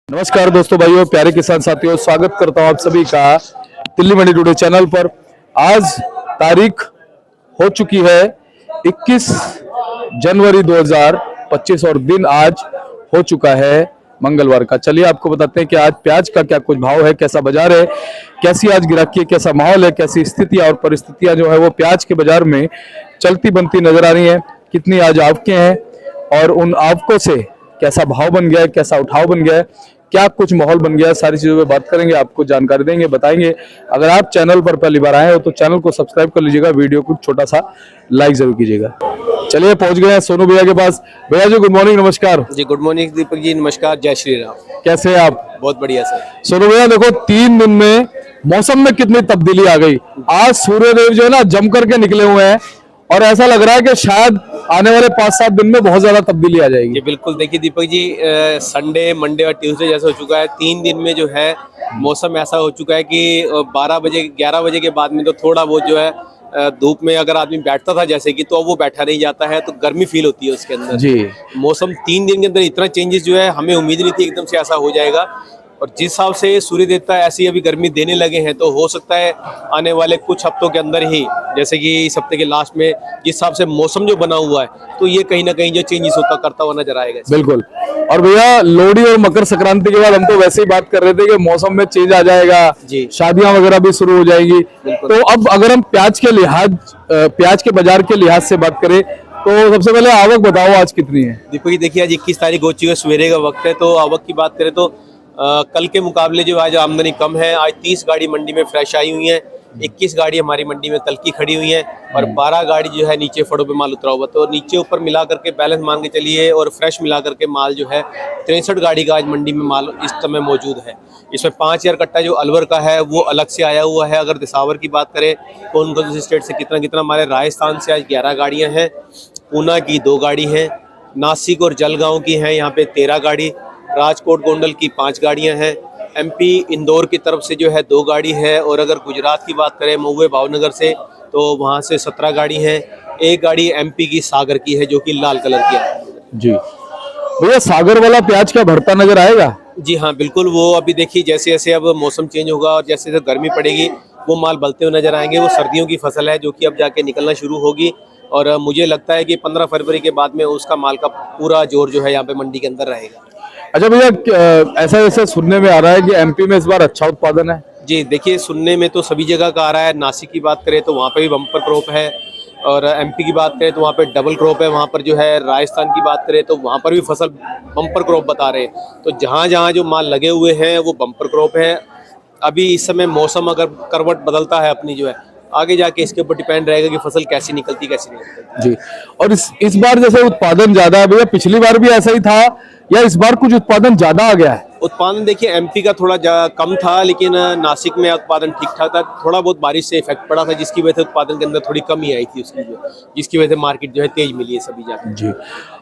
नमस्कार दोस्तों, भाइयों, प्यारे किसान साथियों, स्वागत करता हूं आप सभी का दिल्ली मंडी टुडे चैनल पर। आज तारीख हो चुकी है 21 जनवरी 2025 और दिन आज हो चुका है मंगलवार का। चलिए आपको बताते हैं कि आज प्याज का क्या कुछ भाव है, कैसा बाजार है, कैसी आज गिराकी है, कैसा माहौल है, कैसी स्थितियां और परिस्थितियां जो है वो प्याज के बाजार में चलती बनती नजर आ रही हैं। कितनी आज आवकें हैं और उन आवकों से कैसा भाव बन गया है, कैसा उठाव बन गया है, क्या कुछ माहौल बन गया है, सारी चीजों पे बात करेंगे, आपको जानकारी देंगे, बताएंगे। अगर आप चैनल पर पहली बार आए हो तो चैनल को सब्सक्राइब कर लीजिएगा, वीडियो को छोटा सा लाइक जरूर कीजिएगा। चलिए पहुंच गए हैं सोनू भैया के पास। भैया जी गुड मॉर्निंग, नमस्कार जी। गुड मॉर्निंग दीपक जी, नमस्कार, जय श्री राम। कैसे हैं आप? बहुत बढ़िया सर। सोनू भैया देखो 3 दिन में मौसम में कितनी तब्दीली आ गई। आज सूर्यदेव जो है ना जम करके निकले हुए हैं और ऐसा लग रहा है कि शायद आने वाले 5-7 दिन में बहुत ज्यादा तब्दीली आ जाएगी। जी बिल्कुल, देखिए दीपक जी, संडे, मंडे और ट्यूसडे जैसा हो चुका है। 3 दिन में जो है मौसम ऐसा हो चुका है कि 12 बजे 11 बजे के बाद में तो थोड़ा बहुत जो है धूप में अगर आदमी बैठता था जैसे कि, तो अब वो बैठा नहीं जाता है, तो गर्मी फील होती है उसके अंदर जी। मौसम 3 दिन के अंदर इतना चेंजेस जो है, हमें उम्मीद नहीं थी एकदम से ऐसा हो जाएगा। और जिस हिसाब से सूर्य देवता ऐसी अभी गर्मी देने लगे हैं, तो हो सकता है आने वाले कुछ हफ्तों के अंदर ही, जैसे कि इस हफ्ते के लास्ट में जिस हिसाब से मौसम जो बना हुआ है, तो ये कहीं ना कहीं जो चेंजेस करता हुआ नजर आएगा। बिल्कुल। और भैया लोहड़ी और मकर संक्रांति के बाद हम तो वैसे ही बात कर रहे थे कि मौसम में चेंज आ जाएगा, शादियां वगैरह भी शुरू हो जाएंगी। तो अब अगर हम प्याज के बाजार के लिहाज से बात करें तो सबसे पहले आवक बताओ आज कितनी है? दीपक जी देखिए, आज 21 तारीख हो चुकी है, सवेरे का वक्त है, तो आवक की बात करें तो कल के मुकाबले जो आज आमदनी कम है। आज 30 गाड़ी मंडी में फ्रेश आई हुई है, 21 गाड़ी हमारी मंडी में कल की खड़ी हुई है और 12 गाड़ी जो है नीचे फड़ों पे माल उतरा हुआ। तो नीचे ऊपर मिला करके बैलेंस मान के चलिए और फ्रेश मिला करके माल जो है 63 गाड़ी का आज मंडी में माल इस समय मौजूद है। इसमें 5000 कट्टा जो अलवर का है वो अलग से आया हुआ है। अगर दिसावर की बात करें तो उनको स्टेट से कितना हमारे राजस्थान से आज 11 गाड़ियाँ हैं, ऊना की 2 गाड़ी हैं, नासिक और जलगांव की हैं यहाँ पे 13 गाड़ी, राजकोट गोंडल की 5 गाड़ियां हैं, एमपी इंदौर की तरफ से जो है 2 गाड़ी है, और अगर गुजरात की बात करें महुए भावनगर से तो वहां से 17 गाड़ी हैं। 1 गाड़ी एमपी की सागर की है जो कि लाल कलर की है। जी भैया, सागर वाला प्याज क्या भरता नजर आएगा? जी हाँ बिल्कुल, वो अभी देखिए जैसे जैसे अब मौसम चेंज होगा और जैसे जैसे गर्मी पड़ेगी वो माल बलते हुए नजर आएंगे। वो सर्दियों की फसल है जो कि अब जाके निकलना शुरू होगी और मुझे लगता है कि 15 फरवरी के बाद में उसका माल का पूरा जोर जो है यहाँ पे मंडी के अंदर रहेगा। अच्छा भैया, ऐसा सुनने में आ रहा है कि एमपी में इस बार अच्छा उत्पादन है। जी देखिए, सुनने में तो सभी जगह का आ रहा है। नासिक की बात करें तो वहाँ पे भी बम्पर क्रॉप है, और एमपी की बात करें तो वहाँ पे डबल क्रॉप है। वहाँ पर जो है राजस्थान की बात करें तो वहाँ पर भी फसल बम्पर क्रॉप बता रहे हैं। तो जहाँ जहाँ जो माल लगे हुए हैं वो बम्पर क्रॉप है। अभी इस समय मौसम अगर करवट बदलता है अपनी जो है, आगे जाके इसके ऊपर डिपेंड रहेगा कि फसल कैसी निकलती कैसी नहीं निकलती। जी। और इस बार जैसे उत्पादन ज्यादा है भैया, पिछली बार भी ऐसा ही था या इस बार कुछ उत्पादन ज्यादा आ गया है? उत्पादन देखिए एमपी का थोड़ा कम था, लेकिन नासिक में उत्पादन ठीक ठाक था। थोड़ा बहुत बारिश से इफेक्ट पड़ा था जिसकी वजह से उत्पादन के अंदर थोड़ी कमी आई थी उसकी, जिसकी वजह से मार्केट जो है तेज मिली है सभी जगह। जी।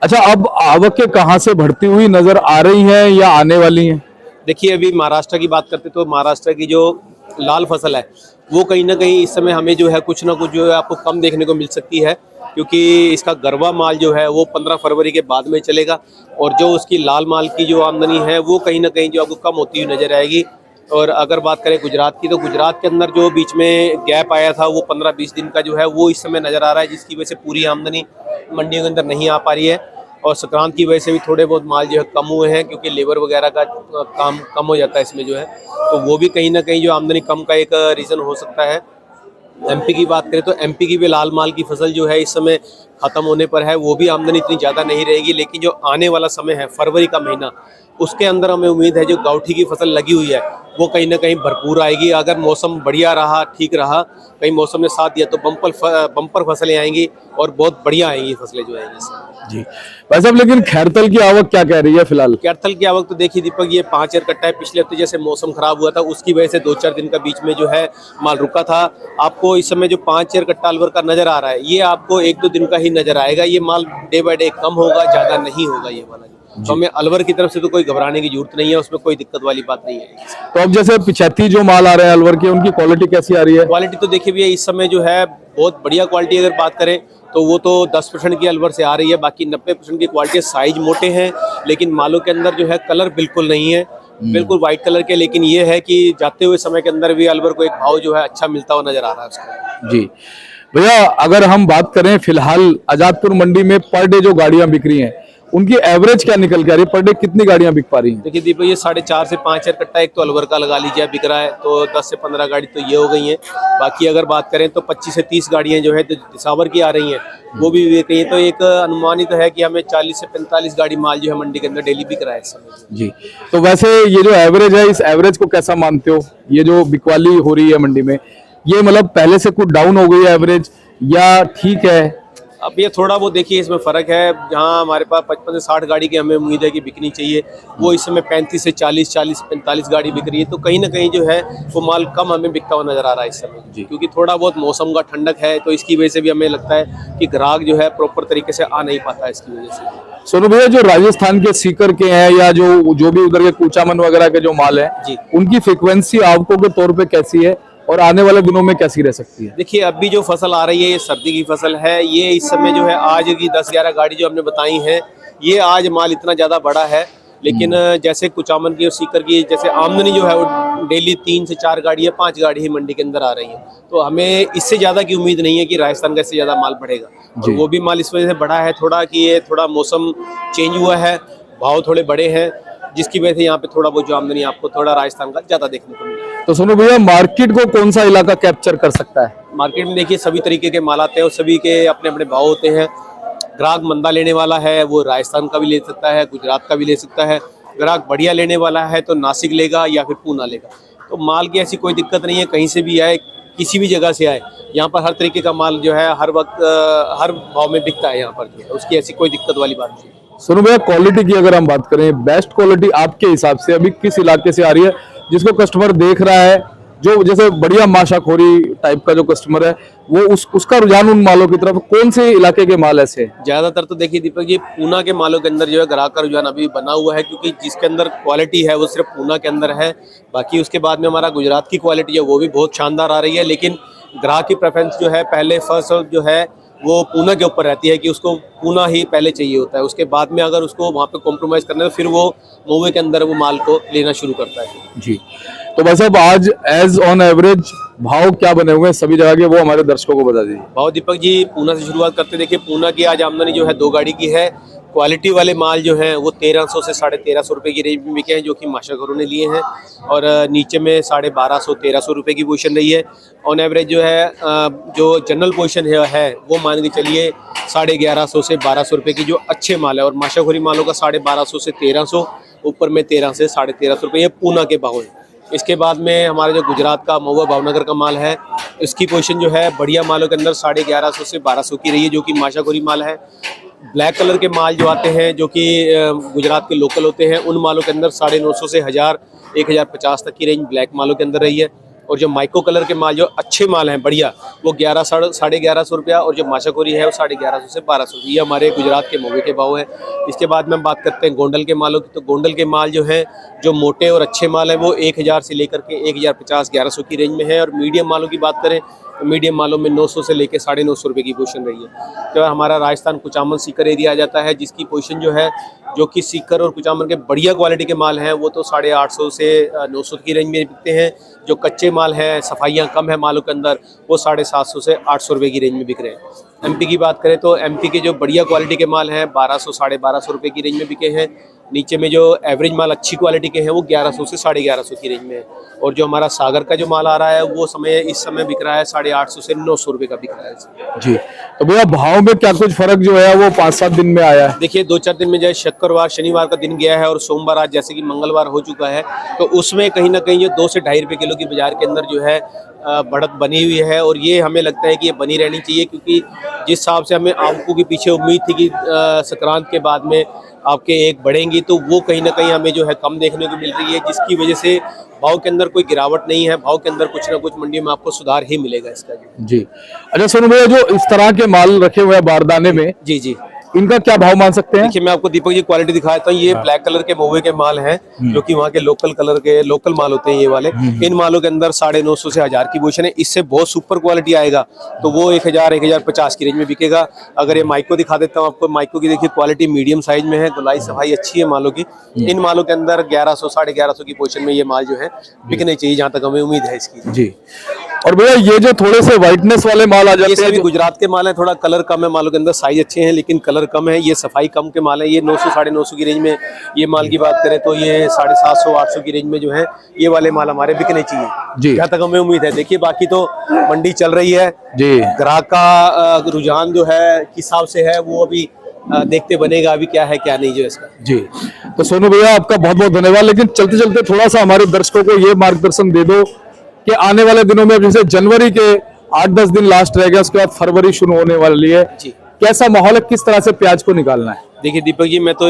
अच्छा, अब आवकें कहाँ से बढ़ती हुई नजर आ रही हैं या आने वाली हैं? देखिए, अभी महाराष्ट्र की बात करते तो महाराष्ट्र की जो लाल फसल है वो कहीं ना कहीं इस समय हमें जो है कुछ ना कुछ जो है आपको कम देखने को मिल सकती है, क्योंकि इसका गरवा माल जो है वो 15 फरवरी के बाद में चलेगा और जो उसकी लाल माल की जो आमदनी है वो कहीं ना कहीं जो आपको कम होती हुई नजर आएगी। और अगर बात करें गुजरात की, तो गुजरात के अंदर जो बीच में गैप आया था वो 15-20 दिन का जो है वो इस समय नज़र आ रहा है, जिसकी वजह से पूरी आमदनी मंडियों के अंदर नहीं आ पा रही है। और संक्रांत की वजह से भी थोड़े बहुत माल जो है कम हुए हैं, क्योंकि लेबर वगैरह का काम कम हो जाता है इसमें जो है, तो वो भी कहीं ना कहीं जो आमदनी कम का एक रीज़न हो सकता है। एमपी की बात करें तो एमपी की भी लाल माल की फसल जो है इस समय ख़त्म होने पर है, वो भी आमदनी इतनी ज़्यादा नहीं रहेगी। लेकिन जो आने वाला समय है फरवरी का महीना, उसके अंदर हमें उम्मीद है जो गाउठी की फसल लगी हुई है वो कहीं ना कहीं भरपूर आएगी। अगर मौसम बढ़िया रहा, ठीक रहा, कहीं मौसम ने साथ दिया तो बम्पर फसलें आएंगी और बहुत बढ़िया आएंगी फसलें जो आएंगी। जी भाई साहब, लेकिन खैरतल की आवक क्या कह रही है फिलहाल? खैरतल की आवक तो देखिए दीपक, ये 5000 कट्टा है। पिछले हफ्ते जैसे मौसम खराब हुआ था उसकी वजह से 2-4 दिन का बीच में जो है माल रुका था। आपको इस समय जो 5000 कट्टा अलवर का नजर आ रहा है ये आपको 1-2 दिन का ही नजर आएगा। ये माल डे बाय डे कम होगा, ज्यादा नहीं होगा ये वाला। तो हमें अलवर की तरफ से तो कोई घबराने की जरूरत नहीं है, उसमें कोई दिक्कत वाली बात नहीं है। तो अब जैसे 75 जो माल आ रहे हैं अलवर के, उनकी क्वालिटी कैसी आ रही है? क्वालिटी तो देखिए भैया इस समय जो है बहुत बढ़िया क्वालिटी अगर बात करें तो वो तो 10% की अलवर से आ रही है, बाकी 90% की क्वालिटी। साइज मोटे हैं लेकिन मालों के अंदर जो है कलर बिल्कुल नहीं है। बिल्कुल व्हाइट कलर के, लेकिन ये है कि जाते हुए समय के अंदर भी अलवर को एक भाव जो है अच्छा मिलता हुआ नजर आ रहा है उसका। जी भैया, अगर हम बात करें फिलहाल आजादपुर मंडी में पर डे जो गाड़ियां बिक रही हैं उनकी एवरेज क्या निकल के आ रही है? पर डे कितनी गाड़ियां बिक पा रही हैं? देखिए दीपक, ये 4.5 से 5 हज़ार कट्टा एक तो अलवर का लगा लीजिए बिक रहा है, तो 10 से 15 गाड़ी तो ये हो गई हैं। बाकी अगर बात करें तो 25 से 30 गाड़ियां जो है दिसावर की आ रही हैं, वो भी बिक रही हैं। तो एक अनुमानित है कि हमें 40 से 45 गाड़ी माल जो है मंडी के अंदर डेली बिक रहा है इस समय। जी, तो वैसे ये जो एवरेज है, इस एवरेज को कैसा मानते हो? ये जो बिकवाली हो रही है मंडी में, ये मतलब पहले से कुछ डाउन हो गई है एवरेज या ठीक है? अब ये थोड़ा वो देखिए इसमें फ़र्क है, जहाँ हमारे पास 55 से 60 गाड़ी की हमें उम्मीद है कि बिकनी चाहिए, वो इस समय 35 से 40, 40 से 45 गाड़ी बिक रही है। तो कहीं ना कहीं जो है वो माल कम हमें बिकता हुआ नज़र आ रहा है इस समय जी, क्योंकि थोड़ा बहुत मौसम का ठंडक है, तो इसकी वजह से भी हमें लगता है कि ग्राहक जो है प्रॉपर तरीके से आ नहीं पाता है इसकी वजह से। सोनू भैया, जो राजस्थान के सीकर के हैं या जो भी उधर के कुचामन वगैरह के जो माल है जी, उनकी फ्रिक्वेंसी आवकों के तौर पे कैसी है और आने वाले दिनों में कैसी रह सकती है? देखिए अभी जो फसल आ रही है ये सर्दी की फसल है, ये इस समय जो है आज की 10-11 गाड़ी जो हमने बताई हैं, ये आज माल इतना ज़्यादा बड़ा है, लेकिन जैसे कुचामन की और सीकर की जैसे आमदनी जो है वो डेली 3 से 4 गाड़ी या 5 गाड़ी ही मंडी के अंदर आ रही है, तो हमें इससे ज़्यादा की उम्मीद नहीं है कि राजस्थान का इससे ज़्यादा माल बढ़ेगा। और वो भी माल इस वजह से बढ़ा है थोड़ा कि ये थोड़ा मौसम चेंज हुआ है, भाव थोड़े बड़े हैं, जिसकी वजह से यहाँ पे थोड़ा बहुत जो आमदनी आपको थोड़ा राजस्थान का ज़्यादा देखने को मिला। तो सोनू भैया, मार्केट को कौन सा इलाका कैप्चर कर सकता है? मार्केट में देखिए सभी तरीके के माल आते हैं और सभी के अपने अपने भाव होते हैं। ग्राहक मंदा लेने वाला है वो राजस्थान का भी ले सकता है, गुजरात का भी ले सकता है। ग्राहक बढ़िया लेने वाला है तो नासिक लेगा या फिर पूना लेगा। तो माल की ऐसी कोई दिक्कत नहीं है, कहीं से भी आए, किसी भी जगह से आए, यहाँ पर हर तरीके का माल जो है हर वक्त हर भाव में बिकता है यहाँ पर जो है, उसकी ऐसी कोई दिक्कत वाली बात नहीं। सोनू भैया, क्वालिटी की अगर हम बात करें, बेस्ट क्वालिटी आपके हिसाब से अभी किस इलाके से आ रही है, जिसको कस्टमर देख रहा है, जो जैसे बढ़िया माशाखोरी टाइप का जो कस्टमर है वो उसका रुझान उन मालों की तरफ, कौन से इलाके के माल ऐसे? ज्यादातर तो देखिए दीपक जी, पूना के मालों के अंदर जो है ग्राहक का रुझान अभी बना हुआ है, क्योंकि जिसके अंदर क्वालिटी है वो सिर्फ पूना के अंदर है। बाकी उसके बाद में हमारा गुजरात की क्वालिटी है वो भी बहुत शानदार आ रही है, लेकिन ग्राहक की प्रेफरेंस जो है पहले फर्स्ट जो है वो पूना के ऊपर रहती है कि उसको पूना ही पहले चाहिए होता है। उसके बाद में अगर उसको वहाँ पे कॉम्प्रोमाइज़ करना है तो फिर वो महुए के अंदर वो माल को लेना शुरू करता है जी। तो बस अब आज एज ऑन एवरेज भाव क्या बने हुए हैं सभी जगह के, वो हमारे दर्शकों को बता दीजिए। भाव दीपक जी, पूना से शुरुआत करते। देखिए पूना की आज आमदनी जो है 2 गाड़ी की है। क्वालिटी वाले माल जो हैं वो 1300 से 1350 रुपये की रेंज में बिके हैं, जो कि माशाखोरों ने लिए हैं, और नीचे में 1250-1300 रुपये की पोजीशन रही है। ऑन एवरेज जो है जो जनरल पोजीशन है वो मान के चलिए 1150 से 1200 रुपये की जो अच्छे माल है, और माशाखोरी मालों का 1250 से 1300, ऊपर में 1300 से 1350 रुपये, ये पूना के भाव हैं। इसके बाद में हमारा जो गुजरात का महुआ भावनगर का माल है, इसकी पोजीशन जो है बढ़िया मालों के अंदर 1150 से 1200 की रही है, जो कि माशाखोरी माल है। ब्लैक कलर के माल जो आते हैं जो कि गुजरात के लोकल होते हैं, उन मालों के अंदर 950 से 1000, 1050 तक की रेंज ब्लैक मालों के अंदर रही है। और जो माइको कलर के माल जो अच्छे माल हैं बढ़िया, वो 1100-1150 रुपया, और जो माशाखोरी है वो 1150 से 1200, ये हमारे गुजरात के महुए के भाव हैं। इसके बाद में हम बात करते हैं गोंडल के मालों की, तो गोंडल के माल जो हैं जो मोटे और अच्छे माल हैं वो 1000 से लेकर के 1050-1100 की रेंज में है। और मीडियम मालों की बात करें तो मीडियम मालों में 900 से लेकर 950 रुपये की पोजीशन रही है। तो हमारा राजस्थान कुचामन सीकर एरिया आ जाता है, जिसकी पोजीशन जो है जो कि सीकर और कुचामन के बढ़िया क्वालिटी के माल हैं वो तो 850 से 900 की रेंज में बिकते हैं। जो कच्चे माल हैं, सफाइयाँ कम है मालों के अंदर, वो 750 से 800 रुपये की रेंज में बिक रहे हैं। एमपी की बात करें तो एमपी के जो बढ़िया क्वालिटी के माल हैं 1200-1250 रुपये की रेंज में बिके हैं। नीचे में जो एवरेज माल अच्छी क्वालिटी के हैं वो 1100 से 1150 की रेंज में है। और जो हमारा सागर का जो माल आ रहा है वो इस समय बिक रहा है 850 से 900 रुपये का बिक रहा है जी। तो भैया भाव में क्या कुछ फर्क जो है वो 5-7 दिन में आया है? देखिए 2-4 दिन में जैसे शुक्रवार शनिवार का दिन गया है और सोमवार आज जैसे कि मंगलवार हो चुका है, तो उसमें कहीं ना कहीं जो 2 से 2.5 रुपये किलो की बाजार के अंदर जो है बढ़त बनी हुई है, और ये हमें लगता है कि ये बनी रहनी चाहिए, क्योंकि जिस हिसाब से हमें आपको के पीछे उम्मीद थी कि संक्रांत के बाद में आपके एक बढ़ेंगी, तो वो कहीं ना कहीं हमें जो है कम देखने को मिल रही है, जिसकी वजह से भाव के अंदर कोई गिरावट नहीं है। भाव के अंदर कुछ ना कुछ मंडियों में आपको सुधार ही मिलेगा इसका जी। अच्छा सोनू भैया, जो इस तरह के माल रखे हुए हैं बारदाने में, जी, इनका क्या भाव मान सकते हैं? देखिए मैं आपको दीपक जी क्वालिटी दिखाता हूँ। ये ब्लैक कलर के महुए के माल हैं जो कि वहाँ के लोकल माल होते हैं ये वाले। इन मालों के अंदर 950 से 1000 की पोजीशन है। इससे बहुत सुपर क्वालिटी आएगा तो वो 1000-1050 की रेंज में बिकेगा। अगर ये माइको दिखा देता हूँ आपको, माइको की देखिए क्वालिटी मीडियम साइज में है, धुलाई सफाई अच्छी है मालों की। इन मालों के अंदर 1100-1150 की पोजीशन में ये माल जो है बिकने चाहिए, जहाँ तक हमें उम्मीद है इसकी जी। और भैया ये जो थोड़े से व्हाइटनेस वाले माल आ जाते ये हैं, भी गुजरात के माल है, थोड़ा कलर कम है मालों के अंदर, साइज अच्छे हैं लेकिन कलर कम है, ये सफाई कम के माल है। ये 900-950 की रेंज में ये माल की बात करें तो ये 750-800 की रेंज में जो है ये वाले माल हमारे बिकने चाहिए जी, जहाँ तक हमें उम्मीद है। देखिए बाकी तो मंडी चल रही है जी, ग्राहक का रुझान जो है हिसाब से है वो अभी देखते बनेगा अभी क्या है क्या नहीं जो इसका जी। तो सोनू भैया आपका बहुत बहुत धन्यवाद। लेकिन चलते चलते थोड़ा सा हमारे दर्शकों को ये मार्गदर्शन दे दो कि आने वाले दिनों में, जैसे जनवरी के 8-10 दिन लास्ट रह गया, उसके बाद फरवरी शुरू होने वाली है जी, कैसा माहौल है, किस तरह से प्याज को निकालना है? देखिए दीपक जी मैं तो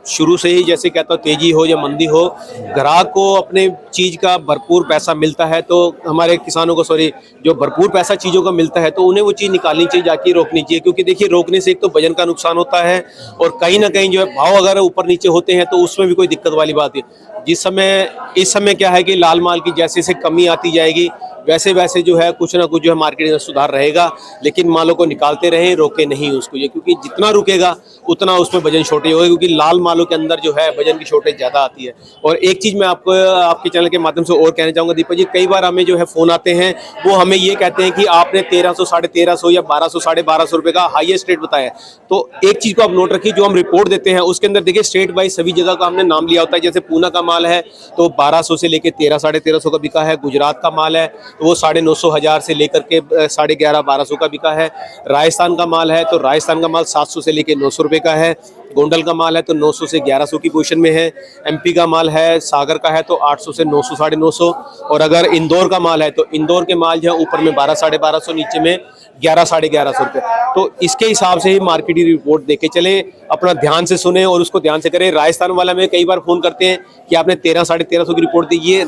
शुरू से ही जैसे कहता हूँ तेजी हो या मंदी हो, ग्राहक को अपने चीज का भरपूर पैसा मिलता है तो हमारे किसानों को जो भरपूर पैसा चीजों का मिलता है तो उन्हें वो चीज निकालनी चाहिए, जाके रोकनी चाहिए। क्योंकि देखिए रोकने से एक तो वजन का नुकसान होता है और कहीं ना कहीं जो है भाव अगर ऊपर नीचे होते हैं तो उसमें भी कोई दिक्कत वाली बात है। इस समय क्या है कि लाल माल की जैसे जैसे कमी आती जाएगी वैसे वैसे जो है कुछ ना कुछ जो है मार्केट में सुधार रहेगा, लेकिन मालों को निकालते रहें, रोके नहीं उसको ये, क्योंकि जितना रुकेगा उतना उसमें वजन शॉर्टेज होगा, क्योंकि लाल मालों के अंदर जो है वजन की शॉर्टेज ज्यादा आती है। और एक चीज मैं आपको आपके चैनल के माध्यम से और कहना चाहूंगा दीपक जी, कई बार हमें जो है फोन आते हैं वो हमें ये कहते हैं कि आपने 1300, 1350 या 1200, 1250 रुपए का हाईएस्ट रेट बताया। तो एक चीज को आप नोट रखिए, जो हम रिपोर्ट देते हैं उसके अंदर देखिए स्टेट वाइज सभी जगह का हमने नाम लिया होता है। जैसे पूना का माल है तो 1200 से लेकर 1300-1350 का बिका है। गुजरात का माल है तो वो 950-1000 से लेकर के 11,500-1200 का बिका है। राजस्थान का माल है तो राजस्थान का माल 700 से लेकर 900 रुपए का है। गोंडल का माल है तो 900 से 1100 की पोजीशन में है। एमपी का माल है, सागर का है तो 800 से 900, 950। और अगर इंदौर का माल है तो इंदौर के माल जो है ऊपर में 1200-1250, नीचे में 1100-1150 रुपए। तो इसके हिसाब से ही मार्केट की रिपोर्ट देके चले, अपना ध्यान से सुने और उसको ध्यान से करें। राजस्थान वाला में कई बार फोन करते हैं कि आपने 1300-1350 की रिपोर्ट दी, ये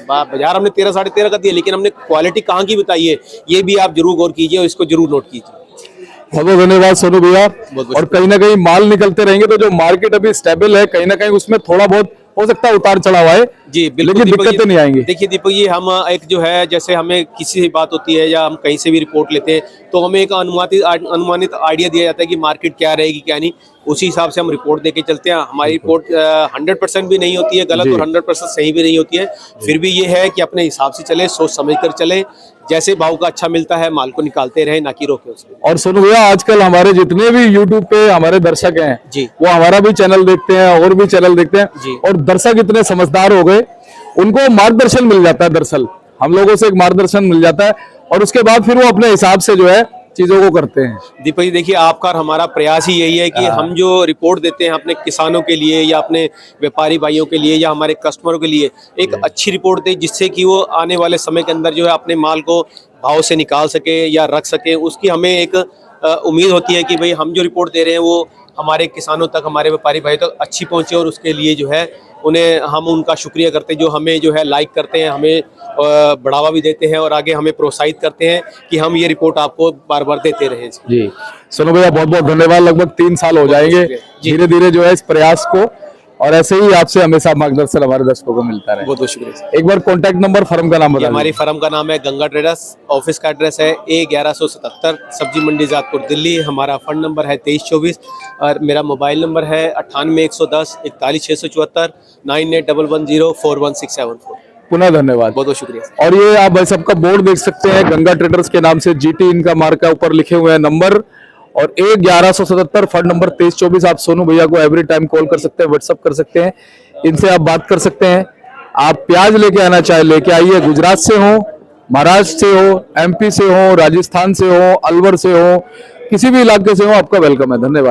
बाजार हमने 1300-1350 का दिया लेकिन हमने क्वालिटी कहाँ की बताई है, ये भी आप जरूर गौर कीजिए और इसको जरूर नोट कीजिए। बहुत बहुत धन्यवाद सोनू भैया। और कहीं ना कहीं माल निकलते रहेंगे तो जो मार्केट अभी स्टेबल है, कहीं ना कहीं उसमें थोड़ा बहुत हो सकता है उतार चढ़ाव आए जी, बिल्कुल, लेकिन दिक्कतें नहीं आएंगी। देखिए दीपक जी, हम एक जो है जैसे हमें किसी से बात होती है या हम कहीं से भी रिपोर्ट लेते हैं तो हमें एक अनुमानित आइडिया दिया जाता है कि मार्केट क्या रहेगी क्या नहीं, उसी हिसाब से हम रिपोर्ट देके चलते हैं। हमारी रिपोर्ट 100% भी नहीं होती है गलत और 100% सही भी नहीं होती है, फिर भी ये है कि अपने हिसाब से चले, सोच समझ कर चले, जैसे भाव का अच्छा मिलता है माल को निकालते रहे, ना कि रोके उसको। और सोनू भैया आजकल हमारे जितने भी यूट्यूब पे हमारे दर्शक हैं जी, वो हमारा भी चैनल देखते हैं और भी चैनल देखते हैं जी, और दर्शक इतने समझदार हो गए, उनको मार्गदर्शन मिल जाता है। दरअसल हम लोगों से एक मार्गदर्शन मिल जाता है और उसके बाद फिर वो अपने हिसाब से जो है चीजों को करते हैं। दीपक जी देखिए, आपका और हमारा प्रयास ही यही है कि हम जो रिपोर्ट देते हैं अपने किसानों के लिए या अपने व्यापारी भाइयों के लिए या हमारे कस्टमरों के लिए एक अच्छी रिपोर्ट दें, जिससे कि वो आने वाले समय के अंदर जो है अपने माल को भाव से निकाल सके या रख सके। उसकी हमें एक उम्मीद होती है कि भाई हम जो रिपोर्ट दे रहे हैं वो हमारे किसानों तक, हमारे व्यापारी भाई तक अच्छी पहुंचे, और उसके लिए जो है उन्हें हम उनका शुक्रिया करते हैं जो हमें जो है लाइक करते हैं, हमें बढ़ावा भी देते हैं और आगे हमें प्रोत्साहित करते हैं कि हम ये रिपोर्ट आपको बार बार देते रहें। जी सोनू भैया बहुत बहुत धन्यवाद। लगभग 3 साल हो जाएंगे धीरे धीरे जो है इस प्रयास को, और ऐसे ही आपसे हमेशा मार्गदर्शन हमारे दर्शकों को मिलता रहे। बहुत बहुत शुक्रिया। एक बार कॉन्टैक्ट नंबर, फर्म का नाम बताइए। हमारी फर्म का नाम है गंगा ट्रेडर्स, ऑफिस का एड्रेस है A1177 सब्जी मंडी जातपुर दिल्ली। हमारा फंड नंबर है 2324 और मेरा मोबाइल नंबर है 98 110 41 674 9811041674। पुनः धन्यवाद, बहुत बहुत शुक्रिया। और ये आप भाई सबका बोर्ड देख सकते हैं गंगा ट्रेडर्स के नाम से, जीटी इनका मार्का ऊपर लिखे हुए हैं नंबर, और A1177 फंड नंबर 2324। आप सोनू भैया को एवरी टाइम कॉल कर सकते हैं, व्हाट्सअप कर सकते हैं, इनसे आप बात कर सकते हैं। आप प्याज लेके आना चाहे लेके आइए, गुजरात से हो, महाराष्ट्र से हो, MP से हो, राजस्थान से हो, अलवर से हो, किसी भी इलाके से हो, आपका वेलकम है। धन्यवाद।